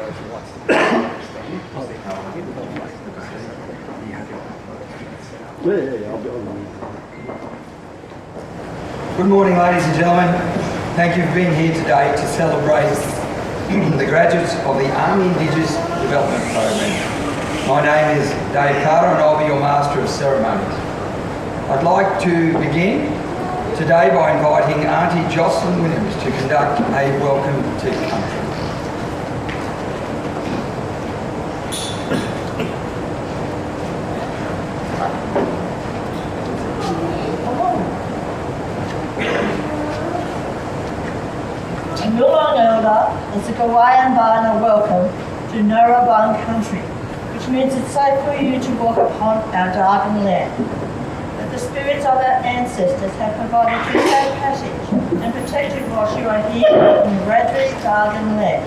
Good morning, ladies and gentlemen. Thank you for being here today to celebrate the graduates of the Army Indigenous Development Program. My name is Dave Carter and I'll be your Master of Ceremonies. I'd like to begin today by inviting Auntie Jocelyn Williams to conduct a welcome to country. It's a Kawayan welcome to Narrabang country, which means it's safe for you to walk upon our Dargan land. That the spirits of our ancestors have provided you safe passage and protected whilst you are here in the Radri Dargan land.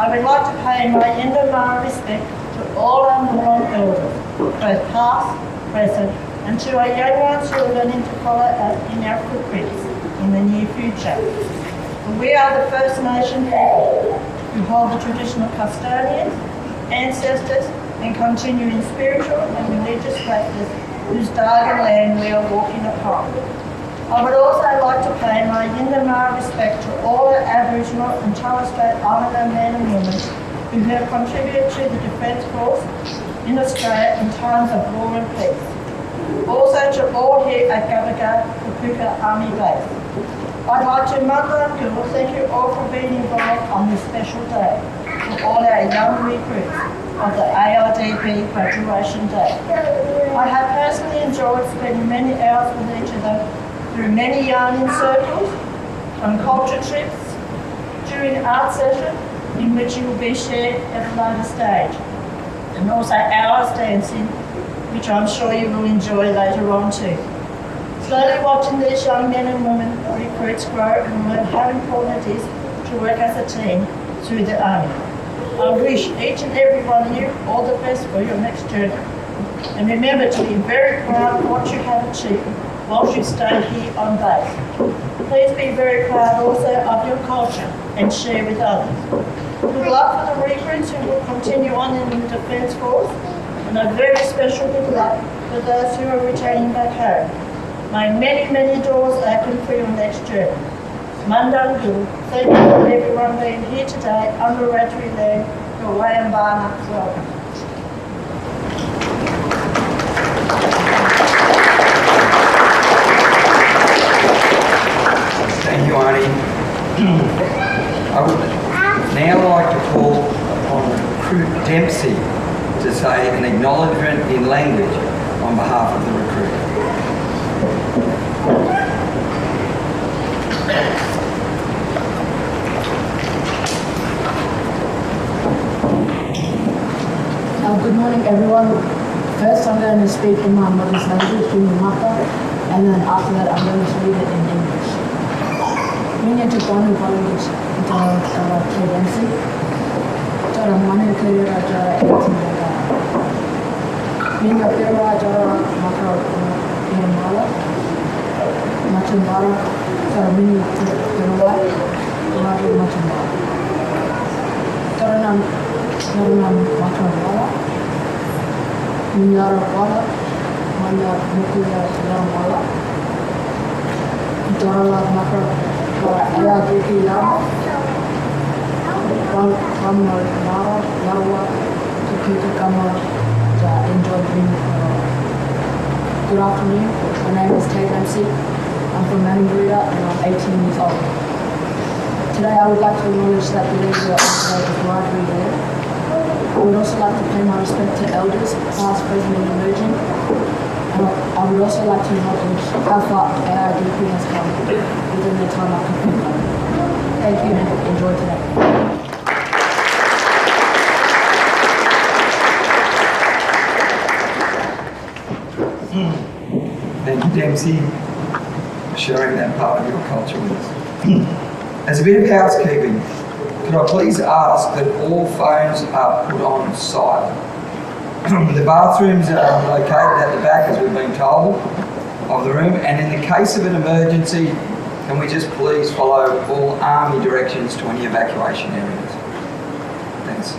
I would like to pay my Indamara respect to all our Noongar elders, both past, present, and to our young ones who are learning to follow in our footprints in the near future. We are the First Nation people who hold the traditional custodians, ancestors, and continuing spiritual and religious practice whose Dargan land we are walking upon. I would also like to pay my Yindamar respect to all our Aboriginal and Torres Strait Islander men and women who have contributed to the Defence Force in Australia in times of war and peace. Also to all here at Gavaga Kapuka Army Base. I'd like to mother and girl thank you all for being involved on this special day for all our young recruits of the AIDP graduation day. I have personally enjoyed spending many hours with each of them through many yarning circles, on culture trips, during art session in which you will be shared at a later stage, and also hours dancing, which I'm sure you will enjoy later on too. Slowly watching these young men and women recruits grow and learn how important it is to work as a team through the Army. I wish each and every one of you all the best for your next journey. And remember to be very proud of what you have achieved whilst you stay here on base. Please be very proud also of your culture and share with others. Good luck for the recruits who will continue on in the Defence Force, and a very special good luck for those who are returning back home. May many, many doors open for your next journey. Mandangu, thank you for everyone being here today under Radri land. Your Wayambana, welcome. Thank you, Auntie. I would now like to call upon Recruit Dempsey to say an acknowledgement in language on behalf of the recruit. Good morning, everyone. First, I'm going to speak in my mother's language, Maka, and then after that, I'm going to read it in English. Minya te ponu language ita KMC. Tara manu kere raja eti maka. Minya pera jara maka mala. Machumara. Tara mini pera maka machumara. Tara nam machumara. Minyara wala, manya mukuya wala. Darala maka para AIDP lama. Kama mara lawa to kama to enjoy being. Good afternoon. My name is Kate MC. I'm from Maningrida and I'm 18 years old. Today I would like to acknowledge that the leader of the Radri land. I would also like to pay my respect to elders, past, present and emerging. And I would also like to acknowledge how far AIDP has come within the time I've completed. Thank you and enjoy today. Thank you, Dempsey, for sharing that part of your culture with us. As a bit of housekeeping, could I please ask that all phones are put on silent? The bathrooms are located at the back, as we've been told, of the room, and in the case of an emergency, can we just please follow all Army directions to any evacuation areas? Thanks.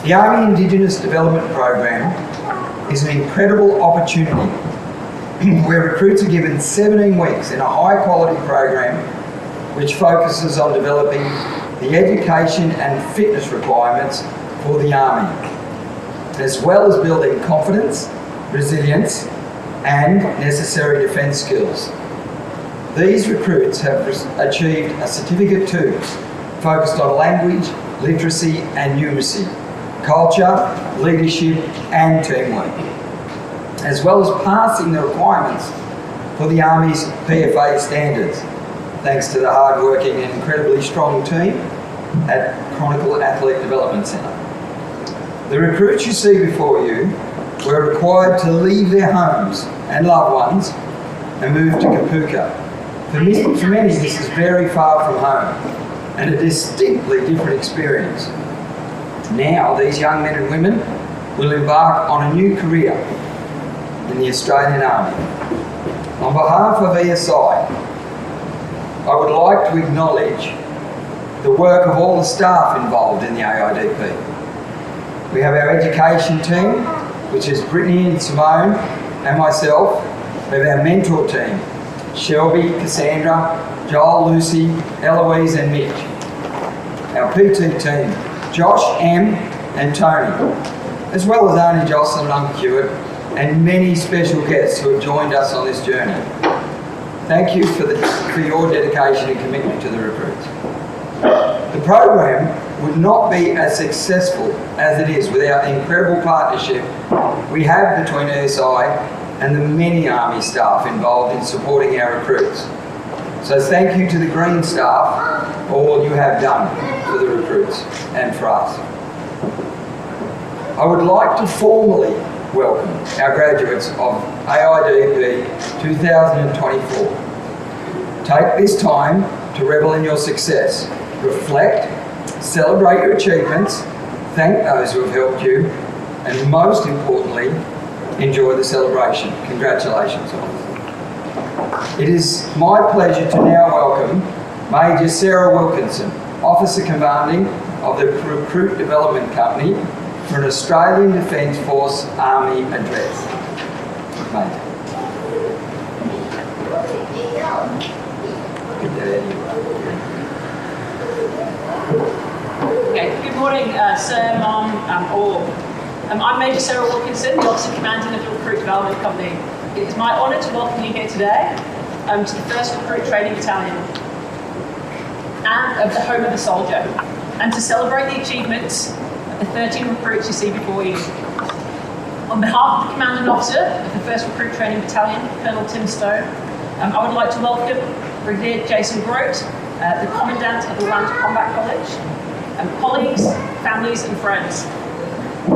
The Army Indigenous Development Program is an incredible opportunity where recruits are given 17 weeks in a high-quality program which focuses on developing the education and fitness requirements for the Army, as well as building confidence, resilience, and necessary defence skills. These recruits have achieved a Certificate 2 focused on language, literacy and numeracy, culture, leadership and teamwork, as well as passing the requirements for the Army's PFA standards, thanks to the hard-working and incredibly strong team at Chronicle Athlete Development Centre. The recruits you see before you were required to leave their homes and loved ones and move to Kapuka. For many, this is very far from home and a distinctly different experience. Now, these young men and women will embark on a new career in the Australian Army. On behalf of ESI, I would like to acknowledge the work of all the staff involved in the AIDP. We have our education team, which is Brittany and Simone and myself. We have our mentor team, Shelby, Cassandra, Joel, Lucy, Eloise and Mitch. Our PT team, Josh, Em and Tony, as well as Arnie, Jocelyn and Uncle Hewitt, and many special guests who have joined us on this journey. Thank you for your dedication and commitment to the recruits. The program would not be as successful as it is without the incredible partnership we have between ESI and the many Army staff involved in supporting our recruits. So thank you to the Green staff for all you have done for the recruits and for us. I would like to formally welcome our graduates of AIDP 2024. Take this time to revel in your success, reflect, celebrate your achievements, thank those who have helped you, and most importantly, enjoy the celebration. Congratulations all. It is my pleasure to now welcome Major Sarah Wilkinson, Officer Commanding of the Recruit Development Company, for an Australian Defence Force Army address. Major. Okay, good morning, Sir, Mum, all. I'm Major Sarah Wilkinson, the Officer Commanding of the Recruit Development Company. It is my honour to welcome you here today to the 1st Recruit Training Battalion and of the Home of the Soldier, and to celebrate the achievements of the 13 recruits you see before you. On behalf of the Commanding Officer of the 1st Recruit Training Battalion, Colonel Tim Stone, I would like to welcome Brigadier Jason Grote, the Commandant of the Land Combat College, colleagues, families and friends. I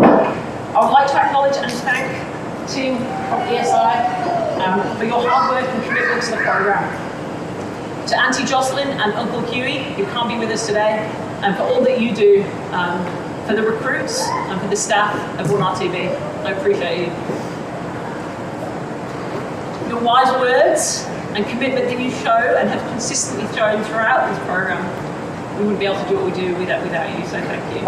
would like to acknowledge and thank the team from ESI for your hard work and commitment to the programme. To Auntie Jocelyn and Uncle Huey, who can't be with us today, and for all that you do for the recruits and for the staff of 1RTV. I appreciate you. Your wise words and commitment that you show and have consistently shown throughout this programme, we wouldn't be able to do what we do without you, so thank you.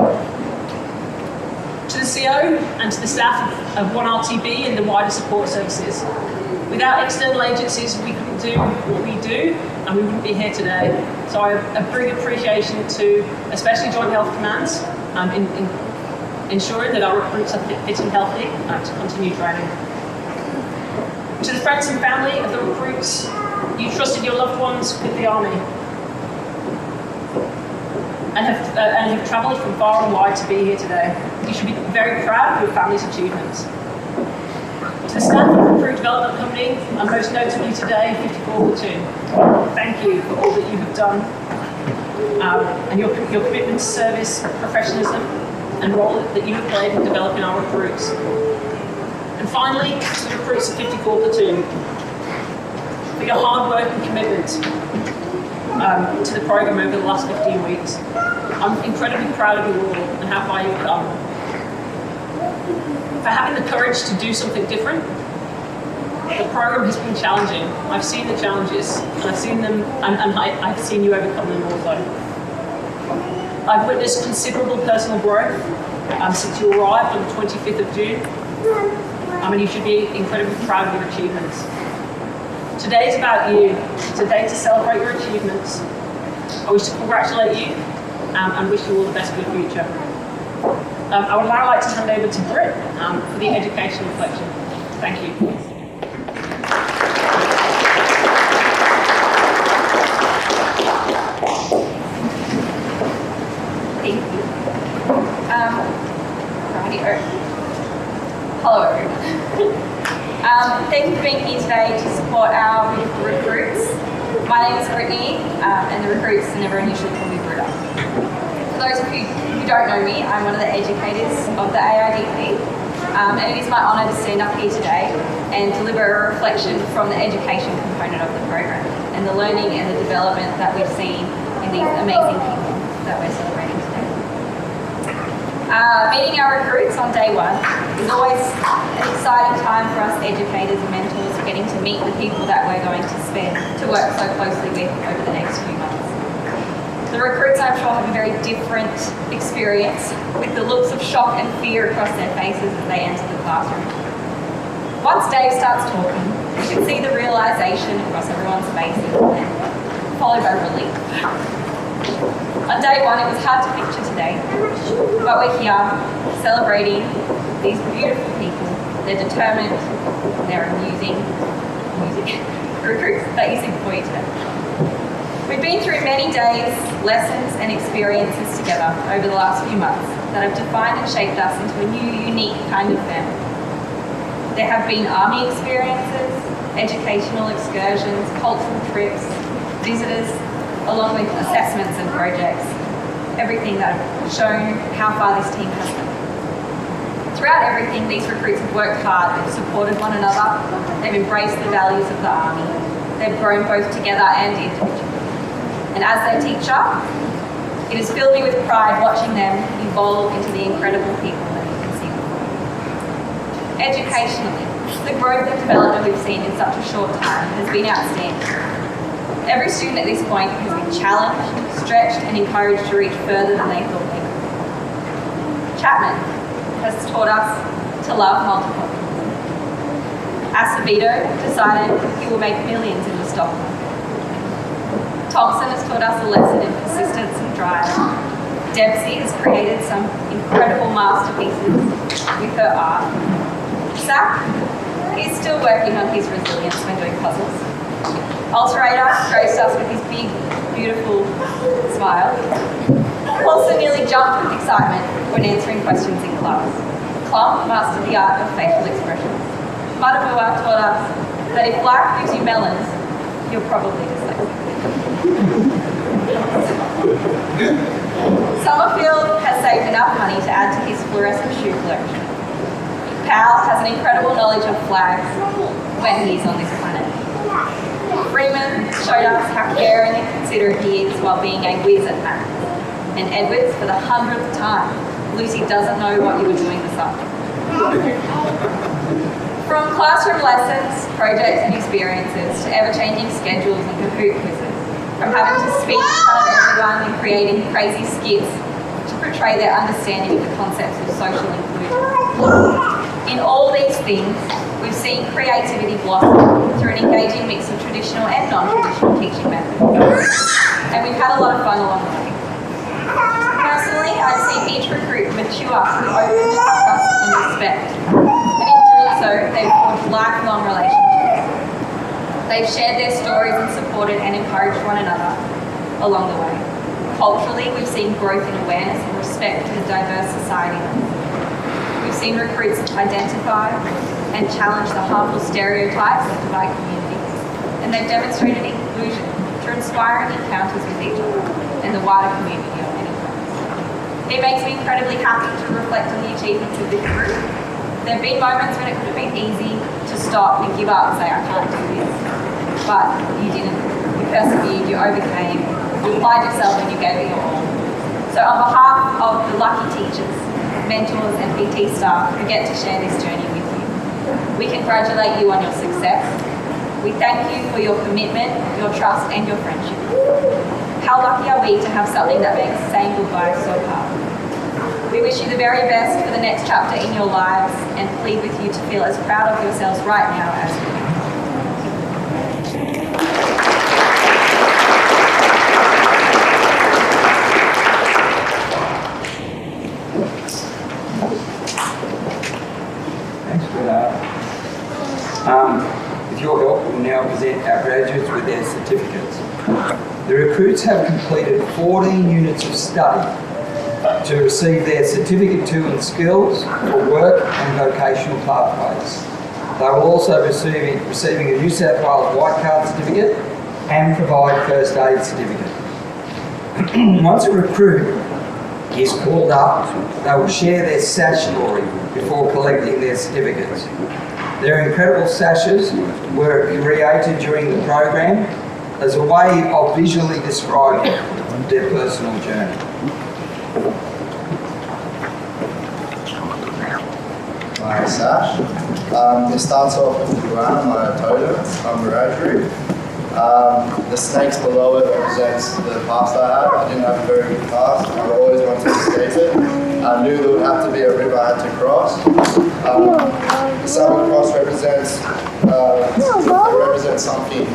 To the CO and to the staff of 1RTV and the wider support services. Without external agencies, we couldn't do what we do and we wouldn't be here today. So I have a big appreciation to especially Joint Health Commands in ensuring that our recruits are fit and healthy to continue training. To the friends and family of the recruits, you trusted your loved ones with the Army and have travelled from far and wide to be here today. You should be very proud of your family's achievements. To the staff of the Recruit Development Company, and most notably today, 54 Platoon, thank you for all that you have done and your commitment to service, professionalism and role that you have played in developing our recruits. And finally, to the recruits of 54 Platoon, for your hard work and commitment to the programme over the last 15 weeks. I'm incredibly proud of you all and how far you've come. For having the courage to do something different. The programme has been challenging. I've seen the challenges and I've seen them and I've seen you overcome them also. I've witnessed considerable personal growth since you arrived on the 25th of June, and you should be incredibly proud of your achievements. Today is about you. It's a day to celebrate your achievements. I wish to congratulate you and wish you all the best for the future. I would now like to hand over to Britt for the education reflection. Thank you. Thank you. Rightio. Hello, everyone. Thank you for being here today to support our beautiful recruits. My name is Brittany, and the recruits never initially called me Britta. For those of you who don't know me, I'm one of the educators of the AIDP, and it is my honour to stand up here today and deliver a reflection from the education component of the program and the learning and the development that we've seen in these amazing people that we're celebrating today. Meeting our recruits on day one is always an exciting time for us educators and mentors, getting to meet the people that we're going to work so closely with over the next few months. The recruits, I'm sure, have a very different experience with the looks of shock and fear across their faces as they enter the classroom. Once Dave starts talking, you can see the realisation across everyone's faces, followed by relief. On day one, it was hard to picture today, but we're here celebrating these beautiful people. They're determined, they're amusing recruits that you see before you today. We've been through many days, lessons and experiences together over the last few months that have defined and shaped us into a new, unique kind of family. There have been army experiences, educational excursions, cultural trips, visitors, along with assessments and projects, everything that have shown how far this team has come. Throughout everything, these recruits have worked hard, they've supported one another, they've embraced the values of the Army, they've grown both together and individually. And as their teacher, it has filled me with pride watching them evolve into the incredible people that you can see before you. Educationally, the growth and development we've seen in such a short time has been outstanding. Every student at this point has been challenged, stretched and encouraged to reach further than they thought they could. Chapman has taught us to love multiculturalism. Acevedo decided he will make millions in the stock market. Thompson has taught us a lesson in persistence and drive. Dempsey has created some incredible masterpieces with her art. Zach is still working on his resilience when doing puzzles. Alterator graced us with his big, beautiful smile. Paulson nearly jumped with excitement when answering questions in class. Klump mastered the art of facial expressions. Madabua taught us that if life gives you melons, you're probably dyslexic. Summerfield has saved enough money to add to his fluorescent shoe collection. Powell has an incredible knowledge of flags when he's on this planet. Freeman showed us how caring and considerate he is while being a whiz at maths. And Edwards, for the 100th time, Lucy doesn't know what you were doing this afternoon. From classroom lessons, projects and experiences to ever-changing schedules and Kahoot quizzes, from having to speak in front of everyone and creating crazy skits to portray their understanding of the concepts of social inclusion. In all these things, we've seen creativity blossom through an engaging mix of traditional and non-traditional teaching methods. And we've had a lot of fun along the way. Personally, I've seen each recruit mature through openness, trust and respect. And in doing so, they've forged lifelong relationships. They've shared their stories and supported and encouraged one another along the way. Culturally, we've seen growth in awareness and respect for the diverse society. We've seen recruits identify and challenge the harmful stereotypes that divide communities. And they've demonstrated inclusion through inspiring encounters with each other and the wider community on many fronts. It makes me incredibly happy to reflect on the achievements of this group. There have been moments when it could have been easy to stop and give up and say, I can't do this. But you didn't. You persevered, you overcame, you applied yourself and you gave it your all. So on behalf of the lucky teachers, mentors and PT staff who get to share this journey with you, we congratulate you on your success. We thank you for your commitment, your trust and your friendship. How lucky are we to have something that makes saying goodbye so hard? We wish you the very best for the next chapter in your lives and plead with you to feel as proud of yourselves right now as we do. Thanks for that. With your help, we'll now present our graduates with their certificates. The recruits have completed 14 units of study to receive their Certificate 2 in Skills for work and vocational pathways. They will also be receiving a New South Wales White Card certificate and provide first aid certificate. Once a recruit is called up, they will share their sash story before collecting their certificates. Their incredible sashes were created during the program as a way of visually describing their personal journey. My sash. It starts off with the ground, my totem, my menagerie. The snakes below it represents the past I had. I didn't have a very good past. I always wanted to escape it. I knew there would have to be a river I had to cross. The Southern Cross represents something.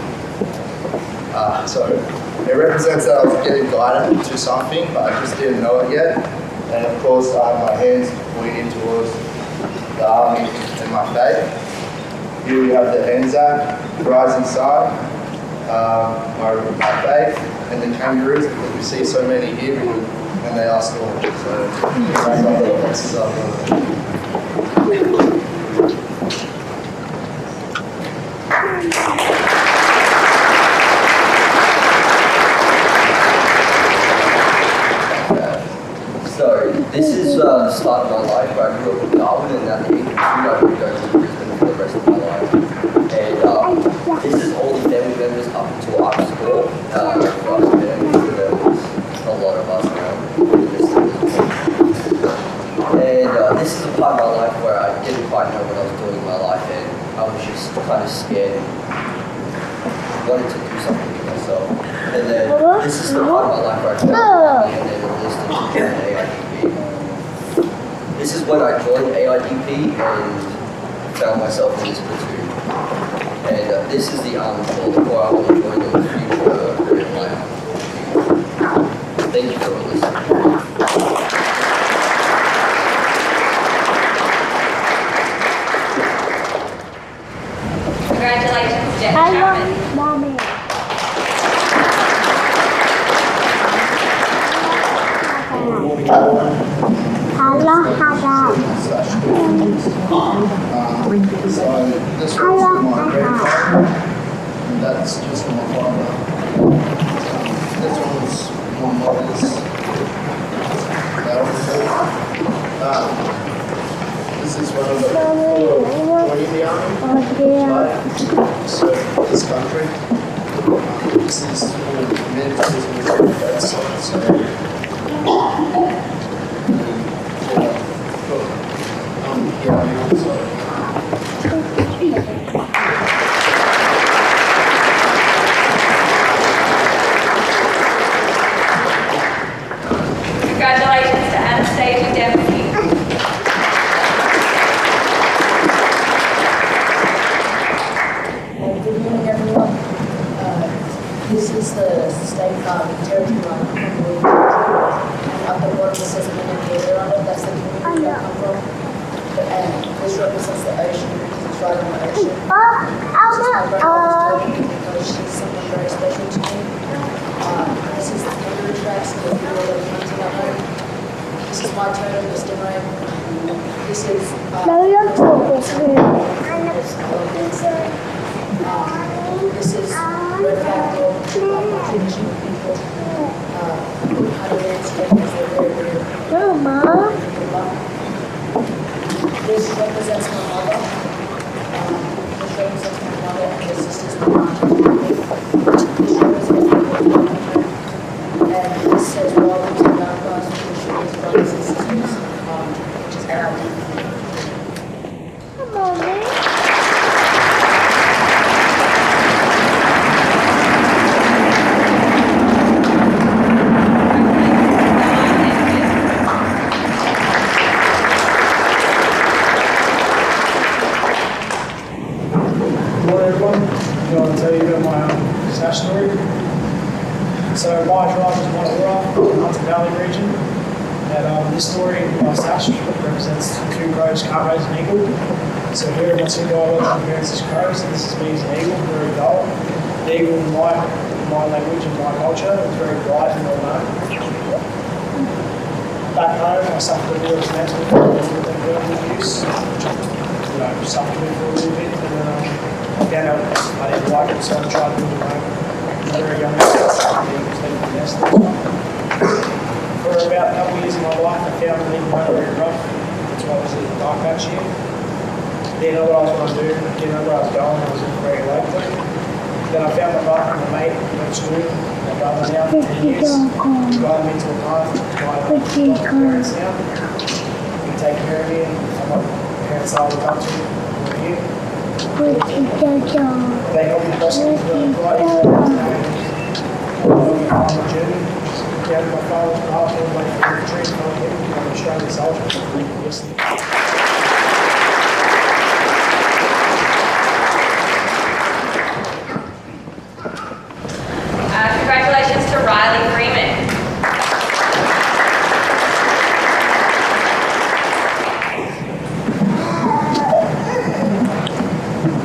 It represents that I was getting guided to something, but I just didn't know it yet. And of course, I had my hands pointing towards the army and my faith. Here we have the Anzac, rising sun, my faith, and the kangaroos, because we see so many here and they are storms. So that's our little exercise. So this is the start of my life where I grew up in Darwin, and at the age of 2 I would go to Brisbane for the rest of my life. And this is all the family members up until after school. For us families, so there was a lot of us now. And this is a part of my life where I didn't quite know what I was doing in my life, and I was just kind of scared and wanted to do something with myself. And then this is the part of my life where I found and then enlisted to join AIDP. This is when I joined AIDP and found myself in this platoon. And this is the army corps where I want to join in the future in life. Thank you for listening. Congratulations, Jet Chapman. Mommy. Hello, hello. So this was for my grandfather, and that's just for my father. This one's my mother's. This is one of the people in the army. So this country. This is many places with that side. So Congratulations to Anastasia Dempsey. Good evening, everyone. This is the state territory line. At the bottom it says Minnesota on it. That's the community I come from. And this represents the ocean because it's right on the ocean. This is my grandmother's totem because she's someone very special to me. This is the kangaroo tracks and the people that are hunting at home. This is my totem, the stingray. This is this is red flag dog, traditional people. Honey ants, because they're very, very This represents my mother. This represents my mother, and this is my aunt. This represents my mother. And this says welcome to Belfast, which is brothers and sisters, which is AIDP. Mommy. Riley region. And this story, my sash, represents two crows can't raise an eagle. So here, once you go over to various crows, and this is me as an eagle, very dull. The eagle in my language and my culture is very bright and well known. Back home, I suffered a bit of mental verbal abuse, suffered a bit for a little bit, and then I found out I didn't like it, so I tried to move away. Very young age, for about a couple of years of my life, I found leaving home very rough. That's why I was in the dark patch here. Didn't know what I was going to do, didn't know where I was going, I was living very locally. Then I found my brother and my mate who went to school, my brother now for 10 years. He got me into a path to my parents now. He take care of me, and my parents are look up to me. We're here. They help me prosecute the right on the journey. Down to my father's path all the way from the tree to I'm an Australian soldier. Yes. Congratulations to Riley Freeman.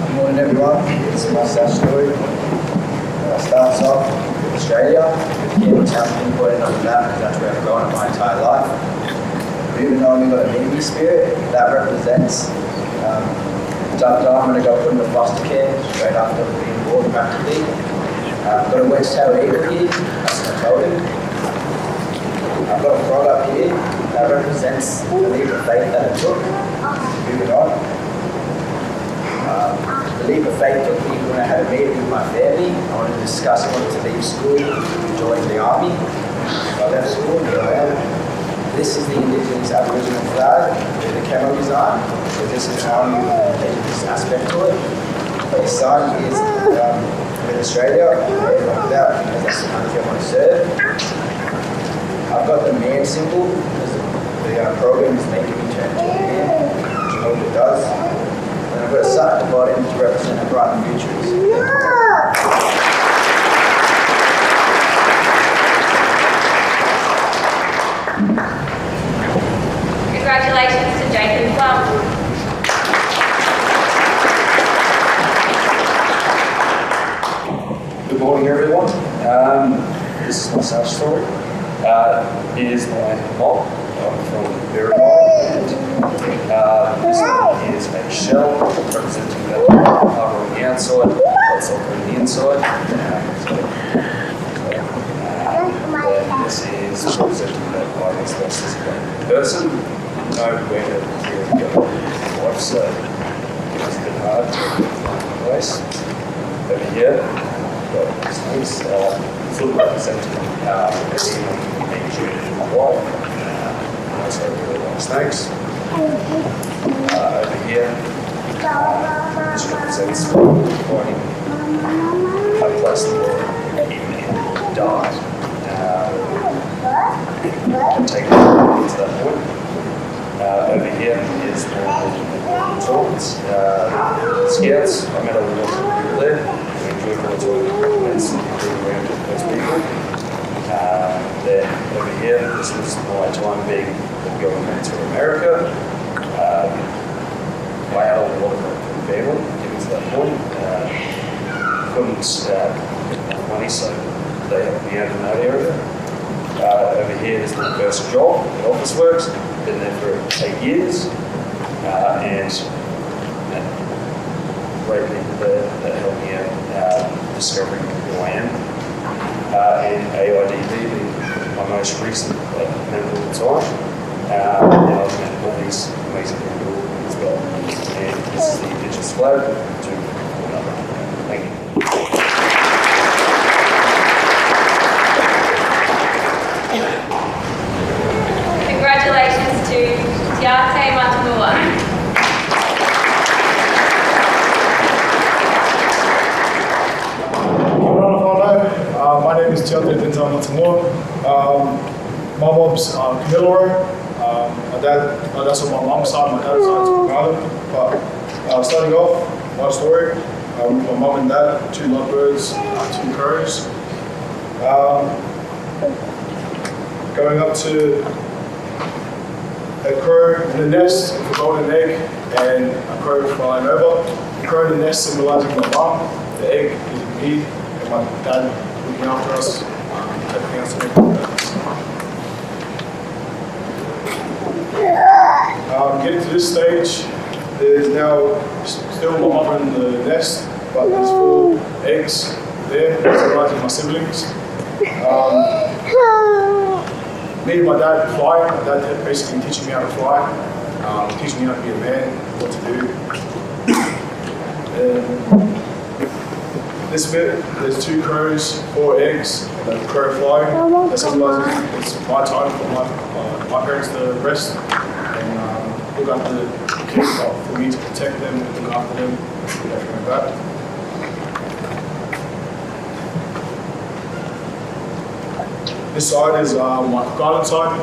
Good morning, everyone. This is my sad story. Starts off with Australia, with Campbell Town pinpointed on the map because that's where I've grown up my entire life. Moving on, we've got a Navy spirit that represents I'm going to go put in the foster care straight after being born practically. I've got a wedge-tailed eagle here, that's my totem. I've got a frog up here that represents the leap of faith that I took. Moving on. The leap of faith took me when I had a meeting with my family. I wanted to discuss, I wanted to leave school, join the army. I left school, here I am. This is the Indigenous Aboriginal flag with the camo design. So this is how you take this aspect to it. My son is in Australia, like that, because that's the country I want to serve. I've got the man symbol, because the program is making me turn into a man, which I hope it does. And I've got a sun at the bottom to represent a bright futures. Congratulations to Jacob Plum. Good morning, everyone. This is my sad story. Here's my mom. I'm from Berrymore, and this one is a shell representing the cover on the outside, what's on the inside. This is representing that I was lost as a person. Know where to go with life, so it was a bit hard to find a place. Over here, got snakes, sort of representing being treated in my life. I also really like snakes. Over here, this represents finding a place to die. Take it to that point. Over here is the talks, scouts. I met a lot of people there. We enjoyed volunteering events and being around those people. Then over here, this was my time being going to America. I had a lot of family getting to that point. Couldn't get money, so they helped me out in that area. Over here is my first job at Office Works. Been there for 8 years, and great people there that helped me out discovering who I am. And AIDP being my most recent member of the time. And I've met all these amazing people as well. And this is the Indigenous flag to another. Thank you. Congratulations to Tiate Matamua. My name is Tiate Matamua. My mom's Camilla. My dad, that's on my mom's side, my dad's side is my brother. But starting off, my story, my mom and dad, 2 lovebirds, 2 crows. going up to a crow in the nest with a golden egg and a crow flying over. The crow in the nest symbolizing my mum, the egg is me and my dad looking after us, taking us to getting to this stage, there's now still my mother in the nest, but there's 4 eggs there, symbolizing my siblings. Me and my dad fly. My dad basically teaching me how to fly, teaching me how to be a man, what to do. And this bit, there's 2 crows, 4 eggs, and a crow flying. That symbolizes it's my time for my parents to rest and look after the kids, for me to protect them, look after them, everything like that. This side is my garden side.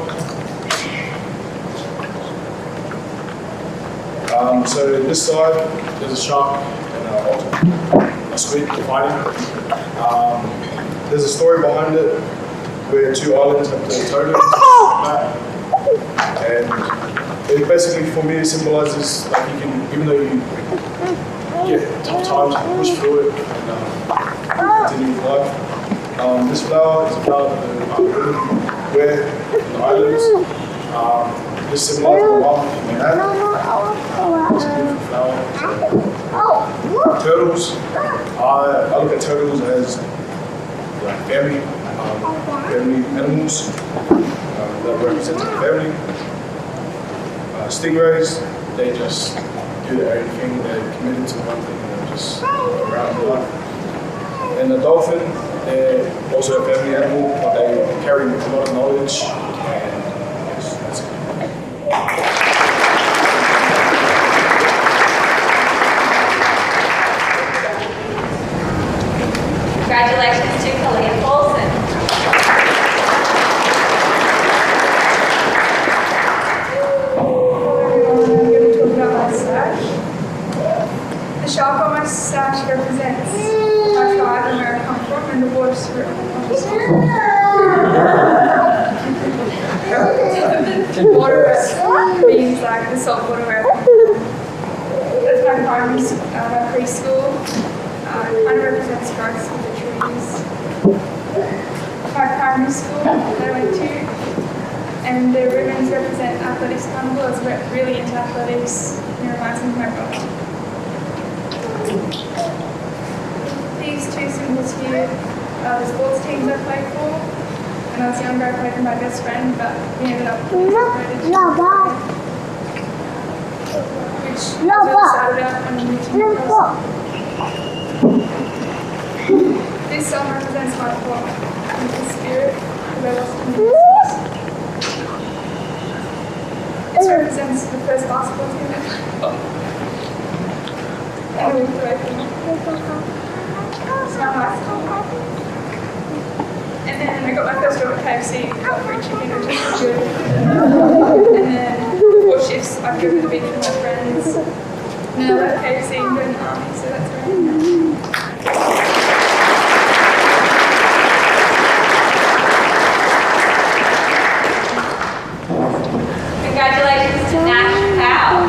So this side, there's a shark and a squid fighting. There's a story behind it where 2 islands have the totems. And it basically, for me, it symbolizes like you can, even though you get tough times, you push through it and continue with life. This flower is a flower that women wear in the islands. This symbolizes my mom and my dad. It's a beautiful flower. Turtles. I look at turtles as like family animals that represent the family. Stingrays, they just do their own thing. They're committed to one thing and they're just around life. And the dolphin, they're also a family animal, but they carry a lot of knowledge, and yes, that's it. Congratulations to Colleen Paulson. I'm going to talk about my sash. The shark on my sash represents my tribe and where I come from, and the water spirit on my sash. Water means like the salt water where I come from. That's my primary my preschool. Kind of represents growth with the trees. My primary school that I went to, and the ribbons represent athletics carnival. I was really into athletics, and it reminds me of my brother. These 2 symbols here are the sports teams I played for. When I was younger, I played with my best friend, but we ended up being separated. Which was really sad about when we moved to Newcastle. This song represents my flock and the spirit because I lost him in business. This represents the first basketball team I played. And we walked away from it. It's my high school. And then I got my first job at KFC, got free chicken, which was good. And then before shifts, I'd go to the beach with my friends. And then I left KFC and go to the army, so that's where I am now. Congratulations to Nash Powell.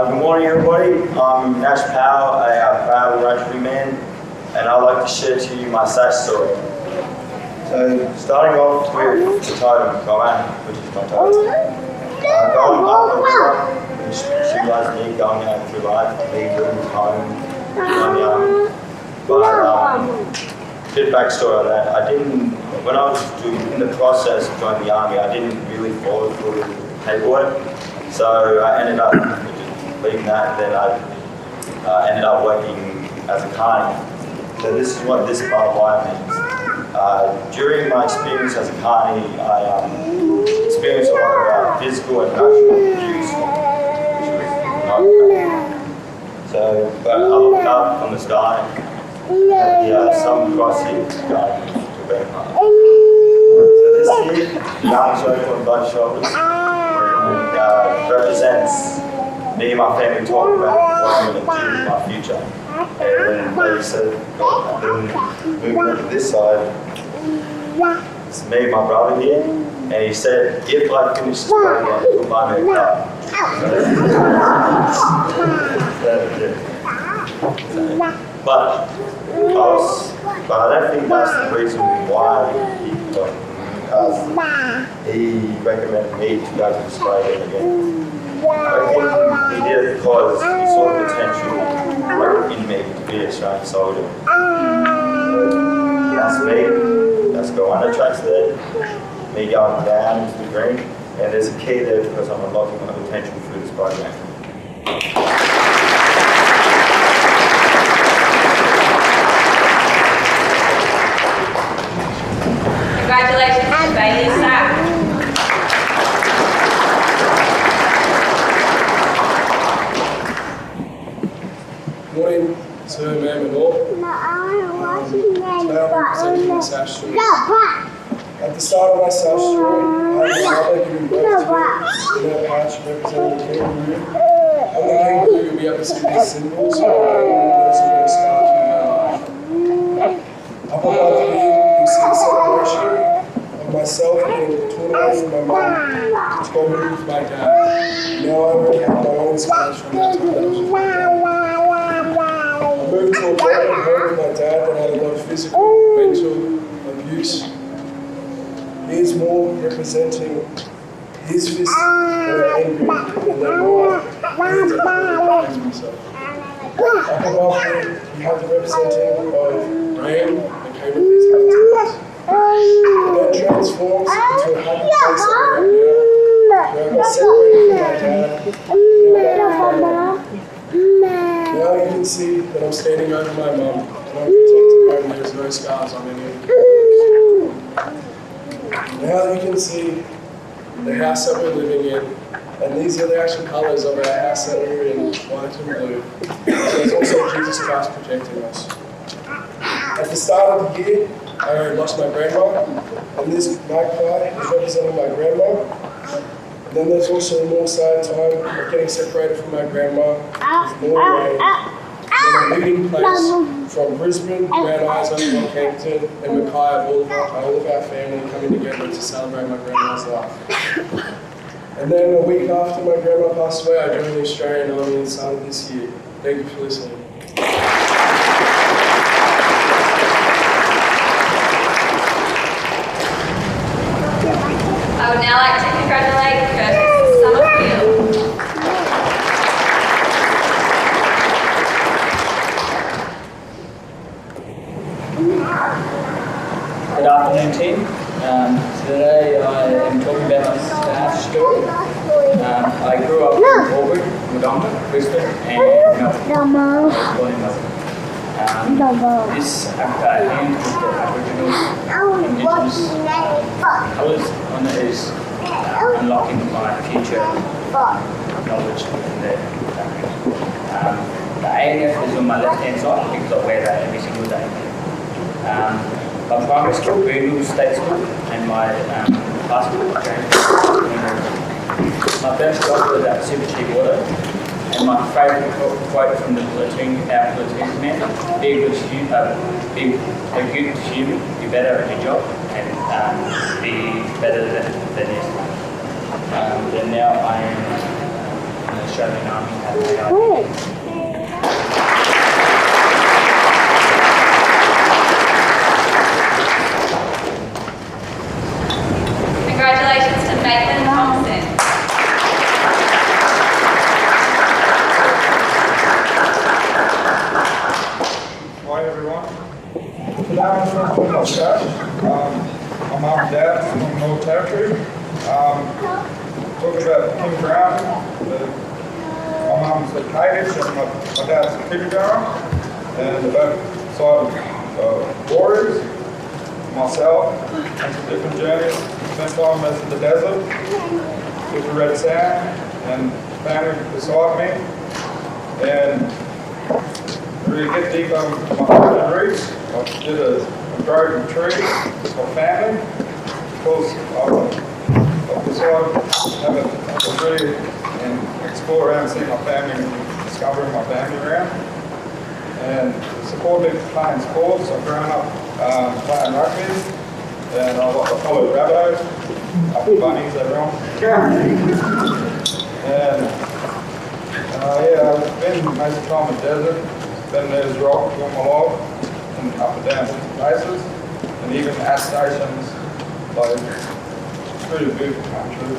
Good morning, everybody. I'm Nash Powell, a proud Wiradjuri man, and I'd like to share to you my sash story. So, starting off with the totem, which is my totem. Going up the river, which symbolizes me going out through life, me building home, young. But, bit of backstory on that. When I was in the process of joining the army, I didn't really follow through with the paperwork. So I ended up leaving that, and then I ended up working as a carny. So this is what this barbed wire means. During my experience as a carny, I experienced a lot of physical and emotional abuse, which was not great. So, but I looked up from the sky, and some cross here, guiding me to where I'm at. So this here, the arms open on both shoulders, represents me and my family talking about what I'm going to do in my future. And then they said, then moving to this side, it's me and my brother here, and he said, if I finish this program, he'll buy me a car. But I don't think that's the reason why he got me, because he recommended me to go to Australia again. I think he did it because he saw the potential in me to be an Australian soldier. That's me. That's go on the tracks there. Me going down into the green. And there's a key there because I'm unlocking my potential through this program. Congratulations to Bailey Sack. Morning, Sir, Ma'am and all. Today I'm representing my South Street. At the start of my South Street, I had my mother giving birth to me in her pouch representing the kangaroo. On the kangaroo, you'll be able to see these symbols of those who are scars from my life. Up above here, you see the celebration of myself being torn away from my mum to go move with my dad. Now I already have my own scars from that time that I was with my dad. I moved to a broken home with my dad that had a lot of physical, mental abuse. He is more representing his fists that are angry than they are hands that I can myself. Up above here, you have the representing of rain that came with these activities. And that transforms into a happy place that we're at now, where I got separated from my dad. Now you can see that I'm standing over my mum, and I'm protected and there's no scars on any of the clothes. Now you can see the house that we're living in, and these are the actual colours of our house that we're in, white and blue. So there's also Jesus Christ protecting us. At the start of the year, I lost my grandma, and this magpie is representing my grandma. And then there's also a more sad time of getting separated from my grandma with more rain. And a meeting place from Brisbane, Mount Isa, Rockhampton, and Mackay, all of our family coming together to celebrate my grandma's life. And then a week after my grandma passed away, I joined the Australian Army and started this year. Thank you for listening. I would now like to congratulate Curtis Summerfield. Good afternoon, team. Today I am talking about my staff story. I grew up in Auburn, Wodonga, Brisbane, and Melbourne. I was born in Melbourne. This hand is the Aboriginal Indigenous colours on it is unlocking my future knowledge in the AIDP is on my left hand side because I wear that every single day. My primary school, Greenville State School, and my high school, my first job was at Super Cheap Auto, and my favourite quote from the Platoon, our Platoon commander, be a good human, be better at your job, and be better than yourself. And now I am in the Australian Army at AIDP. Congratulations to Maitland Thompson. Hi everyone. Today I'm going to talk about cash. My mum and dad from the North Territory. Talk about King Brown. My mum's a Kaddish and my dad's a Kibigara. And the back side of warriors. Myself, and some different journeys. Spent time in the desert with the red sand and family beside me. And really get deep on my family roots. I did a grove tree with my family. Of course, I decided to have a tree and explore around, see my family, and discovering my family around. and supported playing sports. I've grown up playing rugby, and I followed Rabbitohs, up the bunnies, everyone. And yeah, I've been most of the time in the desert, been there as rock all my life, and up and down different places, and even at stations, like, it's pretty beautiful country.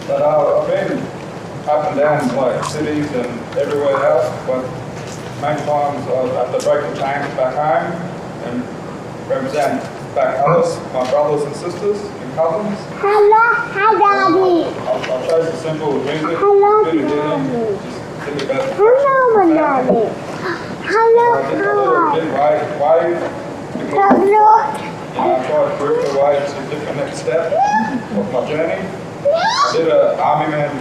But I've been up and down like cities and everywhere else, but many times I have to break the chains back home and represent back others, my brothers and sisters and cousins. Hello, hi Daddy. I'll chose the simple music, Hello, bit of healing, just think about Hello, my Daddy. Hello, I did a little bit wave because Hello. I tried to work the way to a different next step of my journey. I did an army man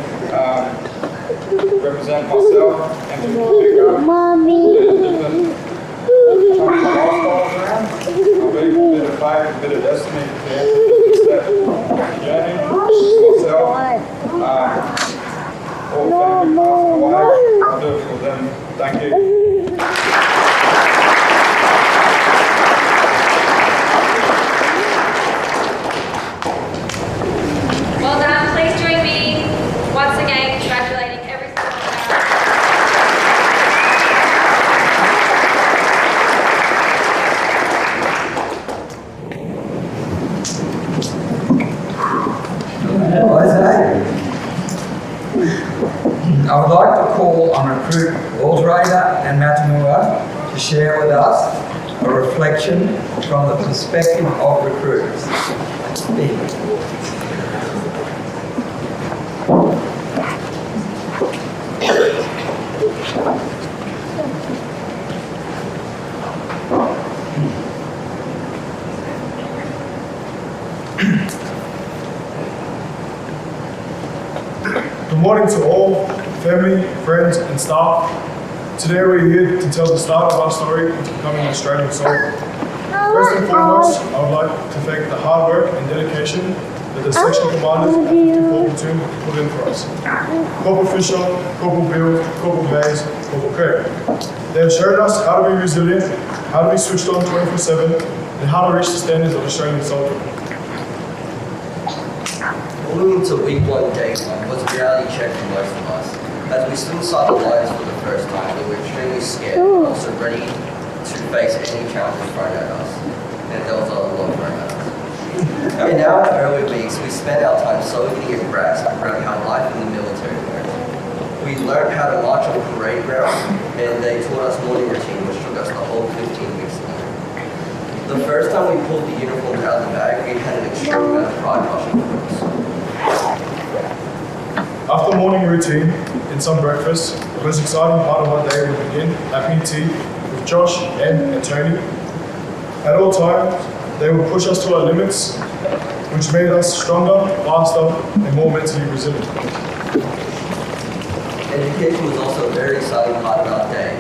represent myself and to pick up Mommy. different lifestyles around. I've been a bit of faith, a bit of destiny to step of my journey, myself. All family passing away. I'll do it for them. Thank you. Well done. Please join me once again congratulating every single I would like to call on recruit Aldrada and Matamua to share with us a reflection from the perspective of recruiters. Good morning to all, family, friends and staff. Today we're here to tell the start of our story into becoming an Australian soldier. First and foremost, I would like to thank the hard work and dedication that the section commanders at 54 Platoon put in for us. Corporal Fisher, Corporal Bill, Corporal Bays, Corporal Craig. They have shown us how to be resilient, how to be switched on 24/7, and how to reach the standards of Australian soldier. Moving into week 1, day 1 was a reality check for most of us. As we stood inside the lines for the first time, we were extremely scared, but also ready to face any challenges thrown at us. And there was a lot thrown at us. In our early weeks, we spent our time solely getting a grasp around how life in the military works. We learned how to march on parade ground, and they taught us morning routine, which took us the whole 15 weeks to learn. The first time we pulled the uniforms out of the bag, we had an extreme amount of pride rushing through us. After morning routine and some breakfast, the most exciting part of our day would begin at PT with Josh, Ed, and Tony. At all times, they would push us to our limits, which made us stronger, faster, and more mentally resilient. Education was also a very exciting part of our day.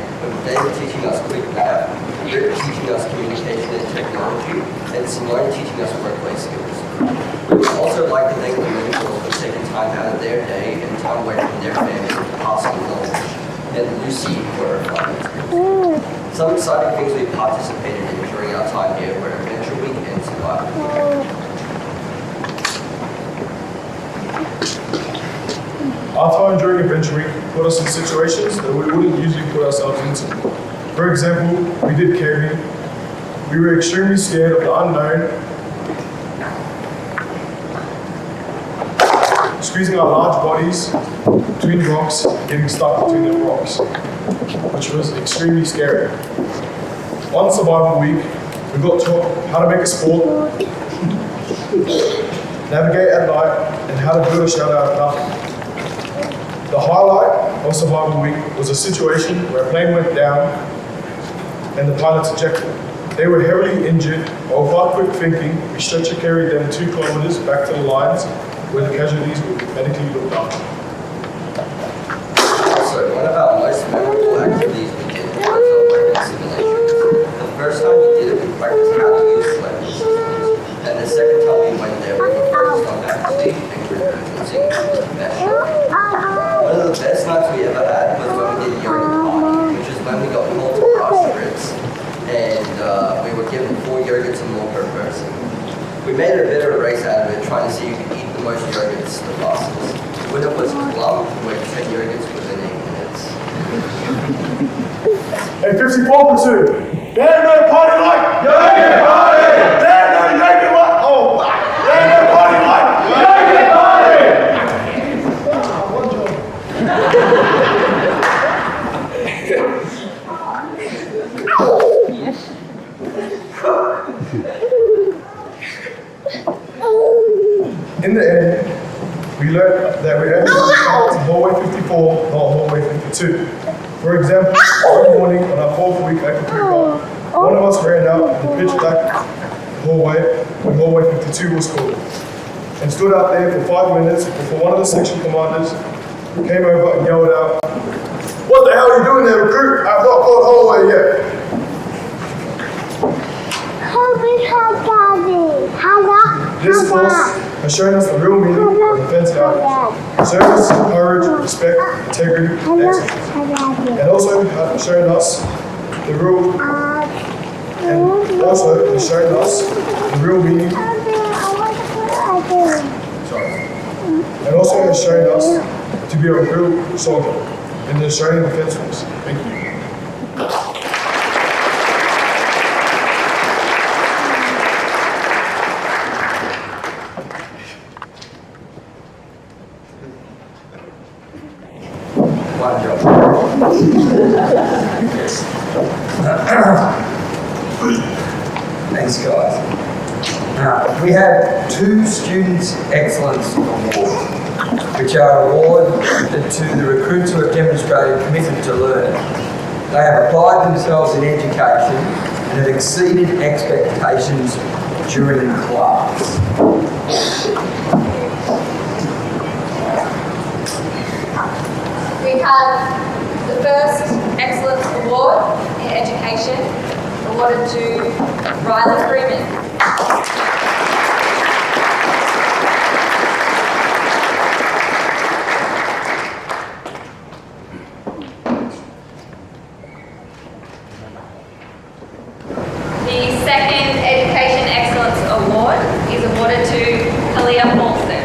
They were teaching us quick math, they were teaching us communication and technology, and Simone teaching us workplace skills. We would also like to thank the mentors for taking time out of their day and time away from their families to pass on knowledge, and Lucy for her finance. Some exciting things we participated in during our time here were Adventure Week and Survival Week. Our time during Adventure Week put us in situations that we wouldn't usually put ourselves into. For example, we did camping. We were extremely scared of the unknown, squeezing our large bodies between rocks, getting stuck between the rocks, which was extremely scary. On Survival Week, we got taught how to make a sport, navigate at night, and how to build a shelter out of nothing. The highlight of Survival Week was a situation where a plane went down and the pilots ejected. They were heavily injured, but without quick thinking, we stretcher carried them 2 kilometers back to the lines where the casualties were medically looked after. Also, one of our most memorable activities we did was a weapon simulation. The first time we did it, we practiced how to use weapon systems, and the second time we went there, we were focused on accuracy and frequency mesh. One of the best nights we ever had was when we did urine party, which is when we per person. We made a bit of a race out of it, trying to see who could eat the most yogurts the fastest. The winner was Club, where 10 yogurts within 8 minutes. Hey, 54 Platoon. There's no party like yogurt party. There's no yogurt like there's no party like yogurt party. In the end, we learned that we only count hallway 54, not hallway 52. For example, one morning on our 4th week at Platoon, one of us ran out in the pitch black hallway when hallway 52 was called, and stood out there for 5 minutes before one of the section commanders came over and yelled out, "What the hell are you doing there, recruit? I've not called hallway yet." This course has shown us the real meaning of defense values: service, courage, respect, integrity, and excellence. And also has shown us the real meaning. And also has shown us to be a real soldier in the Australian Defence Force. Thank you. One job. Thanks, guys. We have 2 Students' Excellence Awards, which are awarded to the recruits who have demonstrated commitment to learning. They have applied themselves in education and have exceeded expectations during class. We have the first Excellence Award in Education awarded to Riley Freeman. The second Education Excellence Award is awarded to Kalia Paulson.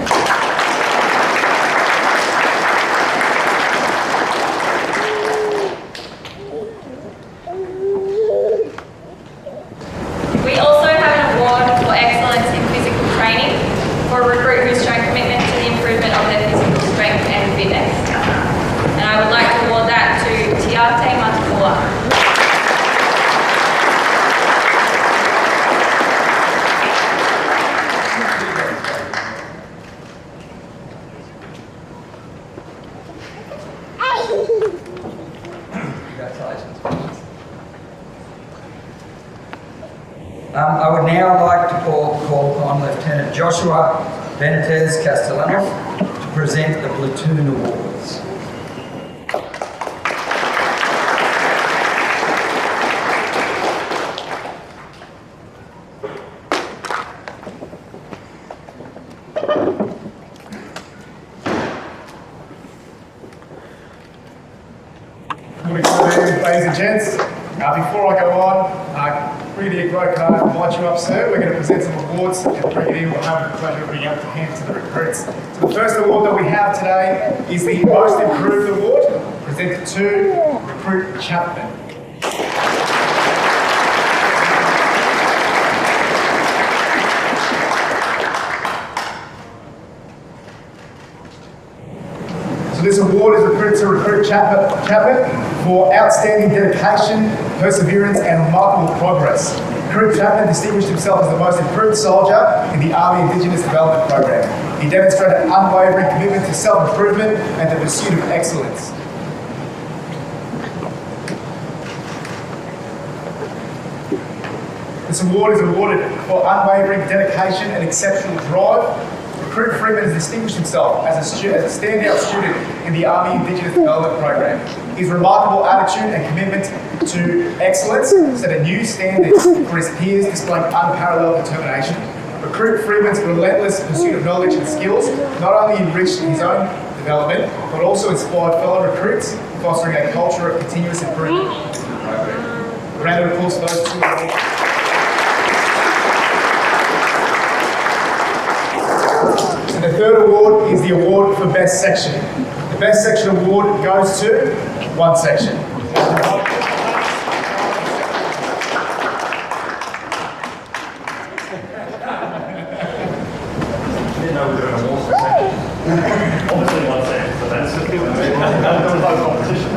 We also have an award for excellence in physical training for a recruit who's shown commitment to the improvement of their physical strength and fitness. And I would like to award that to Tiate Matakula. Congratulations. I would now like to call upon Lieutenant Joshua Benitez Castellanos to present the Platoon Awards. Good afternoon, ladies and gents. Before I go on, really a great card to invite you up, sir. We're going to present some awards and bring it in. We'll have the pleasure of being able to hand to the recruits. So the first award that we have today is the Most Improved Award, presented to Recruit Chapman. So this award is recruited to Recruit Chapman for outstanding dedication, perseverance, and remarkable progress. Recruit Chapman distinguished himself as the most improved soldier in the Army Indigenous Development Program. He demonstrated unwavering commitment to self-improvement and the pursuit of excellence. This award is awarded for unwavering dedication and exceptional drive. Recruit Freeman has distinguished himself as a standout student in the Army Indigenous Development Program. His remarkable attitude and commitment to excellence set a new standard for his peers, displaying unparalleled determination. Recruit Freeman's relentless pursuit of knowledge and skills not only enriched his own development, but also inspired fellow recruits, fostering a culture of continuous improvement in the program. A round of applause for those two awards. third award is the award for Best Section. The Best Section award goes to one section. Obviously one second, so that's no competition.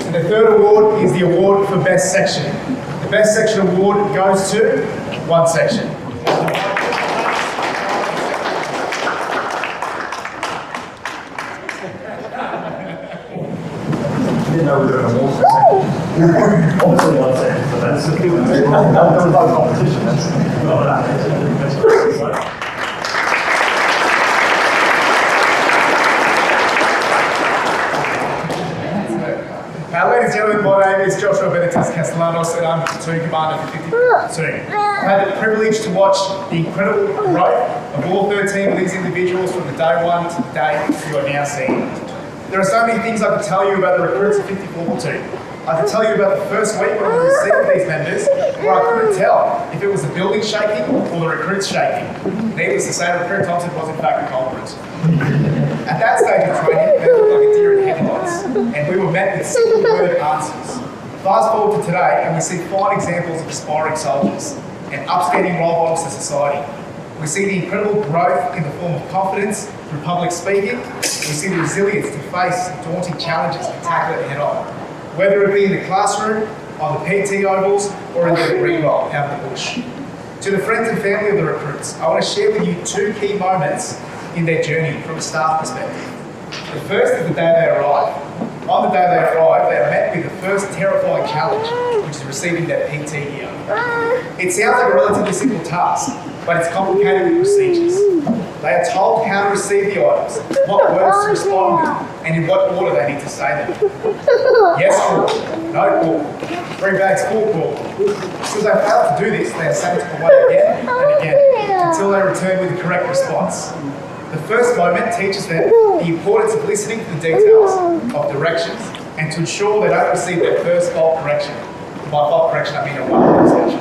And the third award is the award for Best Section. The Best Section award goes to one section. Didn't know we were doing a walk. Obviously one second, so that's no competition. Ladies and gentlemen, my name is Joshua Benitez Castellanos and I'm the Platoon Commander for 50 Platoon. I had the privilege to watch the incredible growth of all 13 of these individuals from the day one to the day you are now seeing. There are so many things I could tell you about the recruits of 54 Platoon. I could tell you about the first week when we received these members, where I couldn't tell if it was the building shaking or the recruits shaking. Needless to say, Recruit Thompson was in fact the culprit. At that stage of training, we looked like a deer in headlights, and we were met with single-word answers. Fast forward to today, and we see fine examples of aspiring soldiers and upstanding role models to society. We see the incredible growth in the form of confidence through public speaking. We see the resilience to face daunting challenges and tackle it head on. Whether it be in the classroom, on the PT ovals, or in the green roll out of the bush. To the friends and family of the recruits, I want to share with you two key moments in their journey from a staff perspective. The first is the day they arrive. On the day they arrive, they are met with the first terrifying challenge, which is receiving their PT gear. It sounds like a relatively simple task, but it's complicated with procedures. They are told how to receive the items, what words to respond with, and in what order they need to say them. Yes, call. No, call. 3 bags full, call. Because they fail to do this, they are sent away again and again until they return with the correct response. The first moment teaches them the importance of listening to the details of directions and to ensure they don't receive their first fault correction. By fault correction, I mean a one-word session.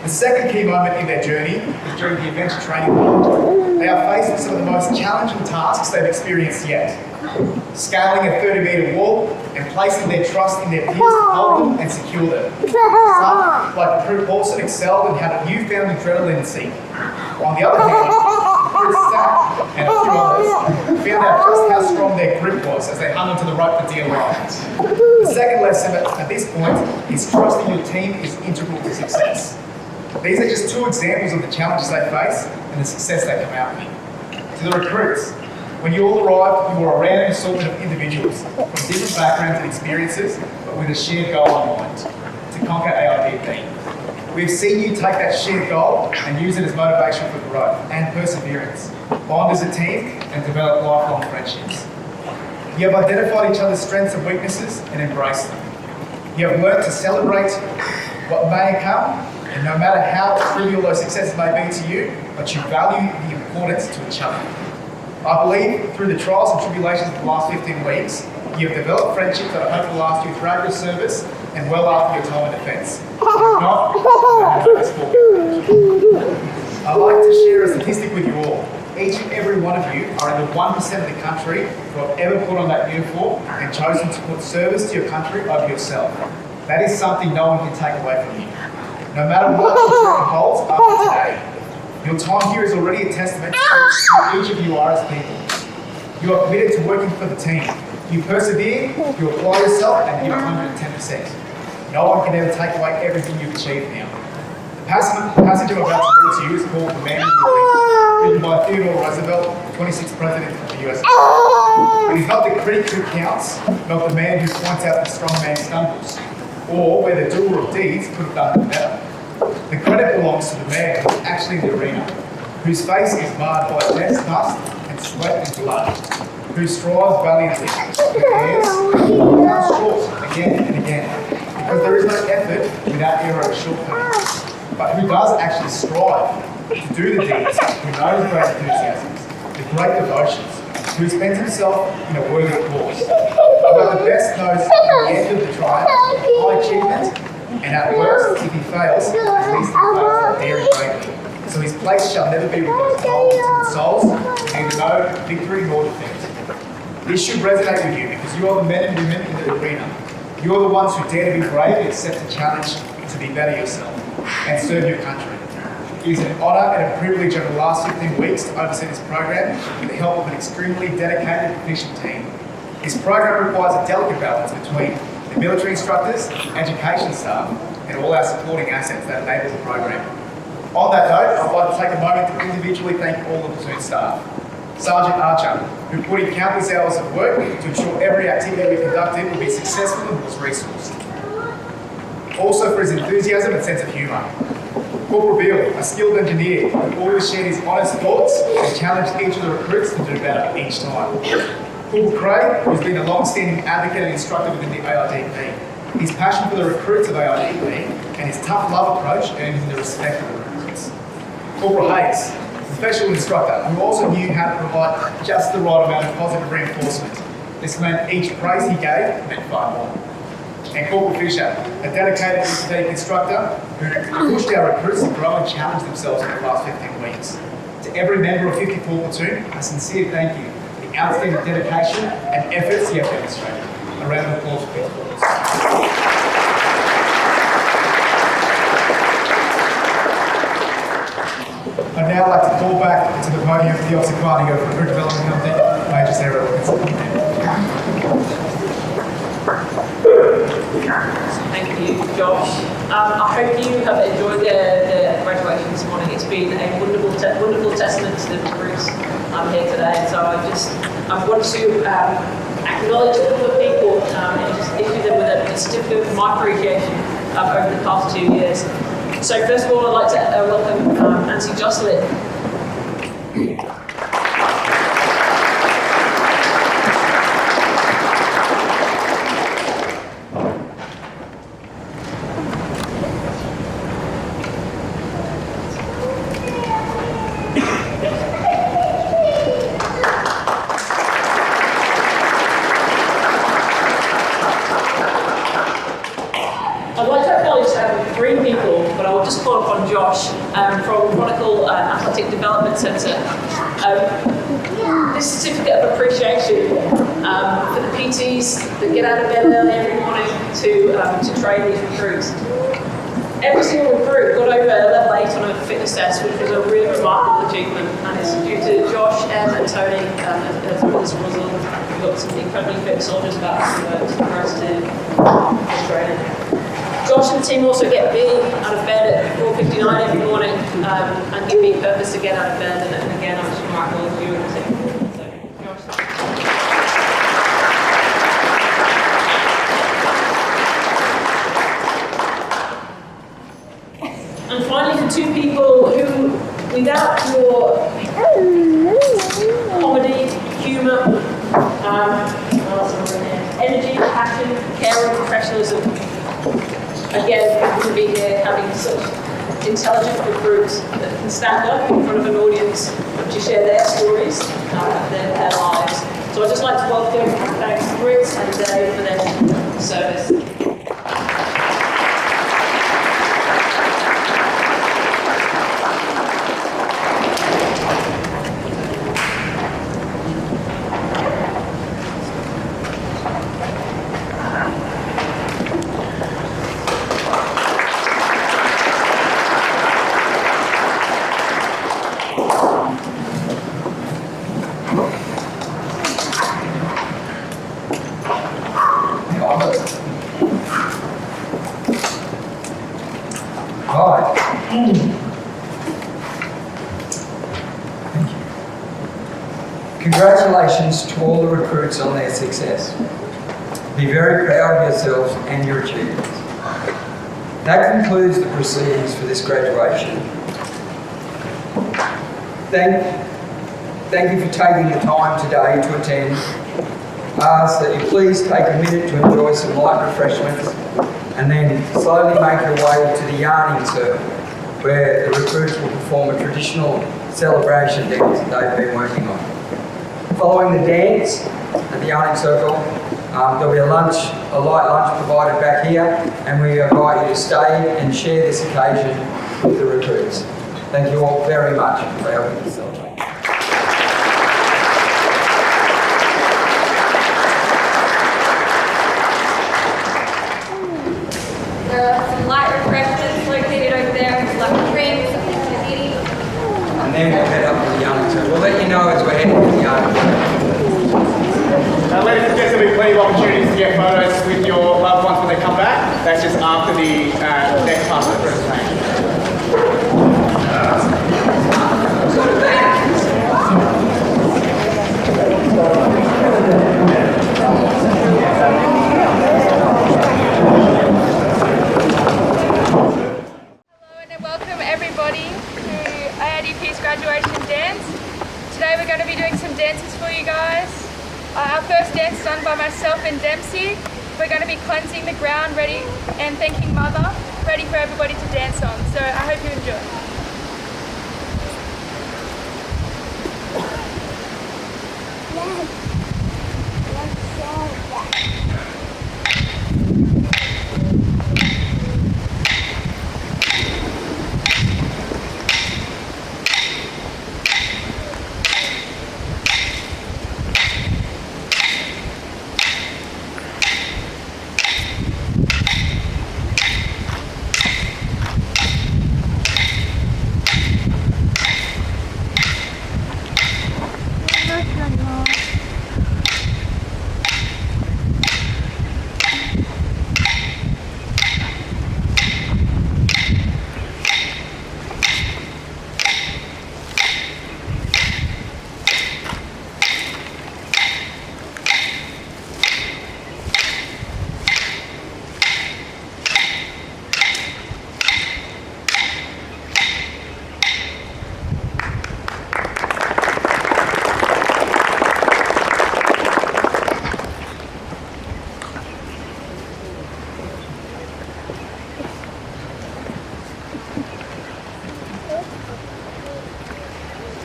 The second key moment in their journey is during the adventure training part. They are faced with some of the most challenging tasks they've experienced yet. Scaling a 30-metre wall and placing their trust in their peers to hold them and secure them. Some, like Recruit Paulson, excelled and had a newfound adrenaline seek. On the other hand, Recruit Sack and a few others found out just how strong their grip was as they hung onto the rope for dear life. The second lesson at this point is trusting your team is integral to success. These are just two examples of the challenges they face and the success they come out with. To the recruits, when you all arrived, you were a random assortment of individuals from different backgrounds and experiences, but with a shared goal in mind, to conquer AIDP. We've seen you take that shared goal and use it as motivation for growth and perseverance, bond as a team, and develop lifelong friendships. You have identified each other's strengths and weaknesses and embraced them. You have learned to celebrate what may come, and no matter how trivial those successes may be to you, but you value the importance to each other. I believe through the trials and tribulations of the last 15 weeks, you have developed friendships that I hope will last you throughout your service and well after your time in defence. If not, I'd like to share a statistic with you all. Each and every one of you are in the 1% of the country who have ever put on that uniform and chosen to put service to your country over yourself. That is something no one can take away from you. No matter what the future holds after today, your time here is already a testament to who each of you are as people. You are committed to working for the team. You persevere, you apply yourself, and give 110%. No one can ever take away everything you've achieved now. The passage I'm about to read to you is called The Man in the Ring, written by Theodore Roosevelt, 26th President of the USA. It is not the critic who counts, not the man who points out the strong man stumbles, or where the doer of deeds could have done it better. The credit belongs to the man who is actually in the arena, whose face is marred by dense dust and sweat and blood, who strives valiantly, who cares, who comes short again and again, because there is no effort without error or shortcomings, but who does actually strive to do the deeds, who knows great enthusiasms, with great devotions, who spends himself in a worthy cause. But the best knows at the end of the triumph, high achievement, and at worst, if he fails, at least he fails very greatly. So his place shall never be reversed to souls, neither know victory nor defeat. This should resonate with you because you are the men and women in the arena. You are the ones who dare to be brave and accept the challenge to be better yourself and serve your country. It is an honour and a privilege over the last 15 weeks to oversee this program with the help of an extremely dedicated and efficient team. This program requires a delicate balance between the military instructors, education staff, and all our supporting assets that enable the program. On that note, I'd like to take a moment to individually thank all the platoon staff. Sergeant Archer, who put in countless hours of work to ensure every activity we conducted would be successful and was resourced. Also for his enthusiasm and sense of humour. Corporal Beale, a skilled engineer who always shared his honest thoughts and challenged each of the recruits to do better each time. Corporal Craig, who's been a long-standing advocate and instructor within the AIDP. His passion for the recruits of AIDP and his tough love approach earned him the respect of the recruits. Corporal Hayes, a special instructor who also knew how to provide just the right amount of positive reinforcement. This meant each praise he gave meant far more. And Corporal Fisher, a dedicated orthopedic instructor who pushed our recruits to grow and challenge themselves in the last 15 weeks. To every member of 54 Platoon, a sincere thank you for the outstanding dedication and efforts you have demonstrated. A round of applause for these. I'd now like to call back to the podium the Officer Commanding of Recruit Development Company, Major Sarah Wilkinson. Thank you, Josh. I hope you have enjoyed the graduation this morning. It's been a wonderful testament to the recruits here today. So I want to acknowledge all the people and just issue them with a certificate of my appreciation over the past 2 years. So first of all, I'd like to welcome Nancy Jocelyn. I'd like to acknowledge 3 people, but I will just call upon Josh from Chronicle Athletic Development Centre. This certificate of appreciation for the PTs that get out of bed early every morning to train these recruits. Every single recruit got over a level 8 on a fitness test, which was a really remarkable achievement, and it's due to Josh, Em and Tony as a result. We've got some incredibly fit soldiers about to progress to training. Josh and the team also get me out of bed at 4:59 every morning and give me purpose to get out of bed, and again I'm just remarkable as you and the team. So, Josh. And finally, the 2 people who, without your comedy, humour, energy, passion, care and professionalism, again, we wouldn't be here having such intelligent recruits that can stand up in front of an audience to share their stories of their lives. So I'd just like to welcome and thank Britt and Dave for their service. Congratulations to all the recruits on their success. Be very proud of yourselves and your achievements. That concludes the proceedings for this graduation. Thank you for taking the time today to attend. I ask that you please take a minute to enjoy some light refreshments and then slowly make your way to the yarning circle. where the recruits will perform a traditional celebration dance that they've been working on. Following the dance at the Arning Circle, there'll be a light lunch provided back here, and we invite you to stay and share this occasion with the recruits. Thank you all very much for helping us celebrate. There are some light refreshments located over there, like drinks, something to eat. And then we'll head up to the Arning Circle. We'll let you know as we're heading to the Arning Circle. Ladies and gents, there'll be plenty of opportunities to get photos with your loved ones when they come back. That's just after the next part of the presentation. Welcome everybody to AIDP's graduation dance. Today we're going to be doing some dances for you guys. Our first dance is done by myself and Dempsey. We're going to be cleansing the ground ready and thanking Mother, ready for everybody to dance on. So I hope you enjoy.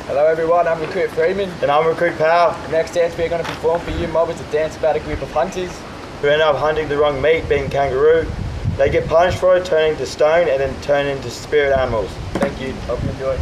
Hello everyone, I'm Recruit Freeman. And I'm Recruit Powell. The next dance we're going to perform for you mob is a dance about a group of hunters Who end up hunting the wrong meat, being kangaroo. They get punished for it, turning to stone, and then turn into spirit animals. Thank you, hope you enjoy.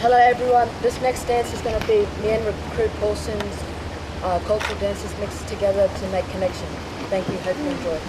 Hello everyone, this next dance is going to be me and Recruit Paulson's cultural dances mixed together to make connection. Thank you, hope you enjoy.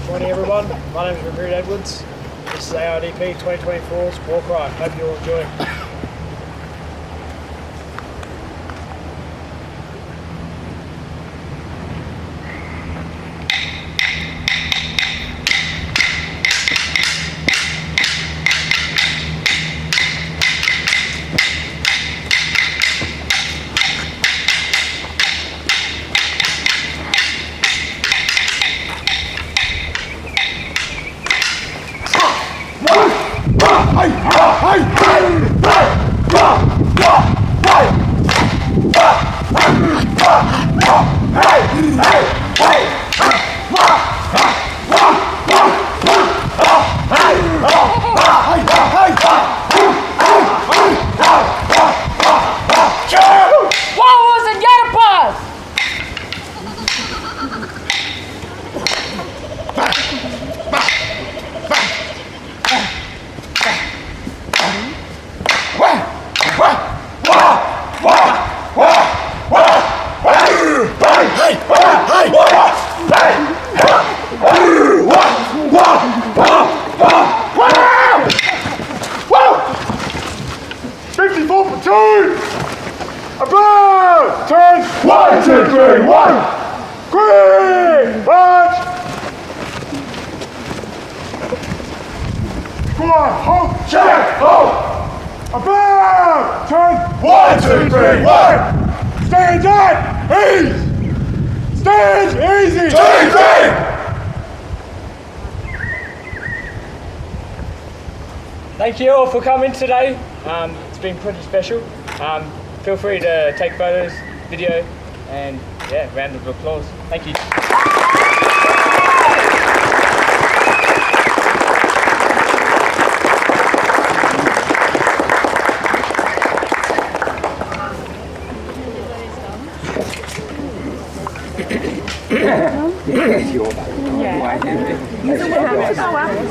Morning everyone, my name is Recruit Edwards. This is AIDP 2024's War Cry. Hope you all enjoy. Platoon! Above! Turn! 1, 2, 3, 1! Green! March! Squad, hold! Check! Hold! Above! Turn! 1, 2, 3, 1! Stand at ease! Stand easy! 2, 3! Thank you all for coming today. It's been pretty special. Feel free to take photos, video, and yeah, round of applause. Thank you.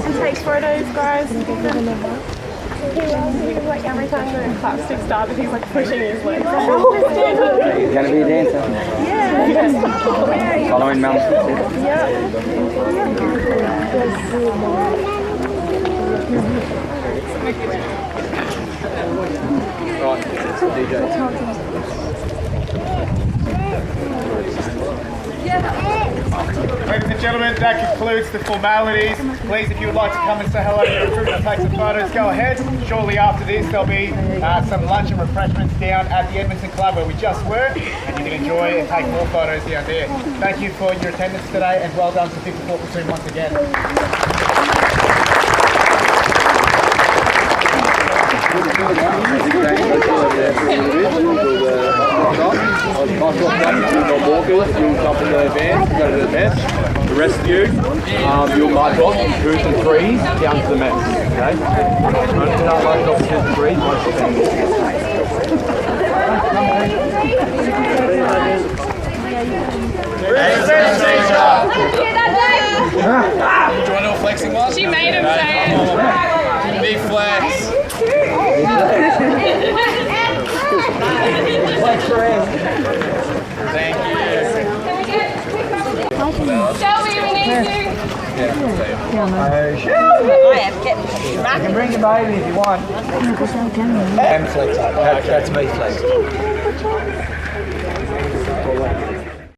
And takes photos, guys. Like every time the clapstick started, he's like pushing his legs. He's gonna be a dancer. Yeah. Following Mel. Ladies and gentlemen, that concludes the formalities. Please, if you would like to come and say hello to your recruit and take some photos, go ahead. Shortly after this, there'll be some lunch and refreshments down at the Edmonton Club where we just were, and you can enjoy and take more photos down there. Thank you for your attendance today, and well done to 54 Platoon once again. The rest of you, you'll march off in 2s and 3s down to the mess, okay? Only start marching off in 2s and 3s once you've been Do you want to know what flexing was? She made him say it. Big flex. Thank you. Shelby, we need you. I am getting smacked. You can bring your baby if you want. I'm flexing. That's me flexing.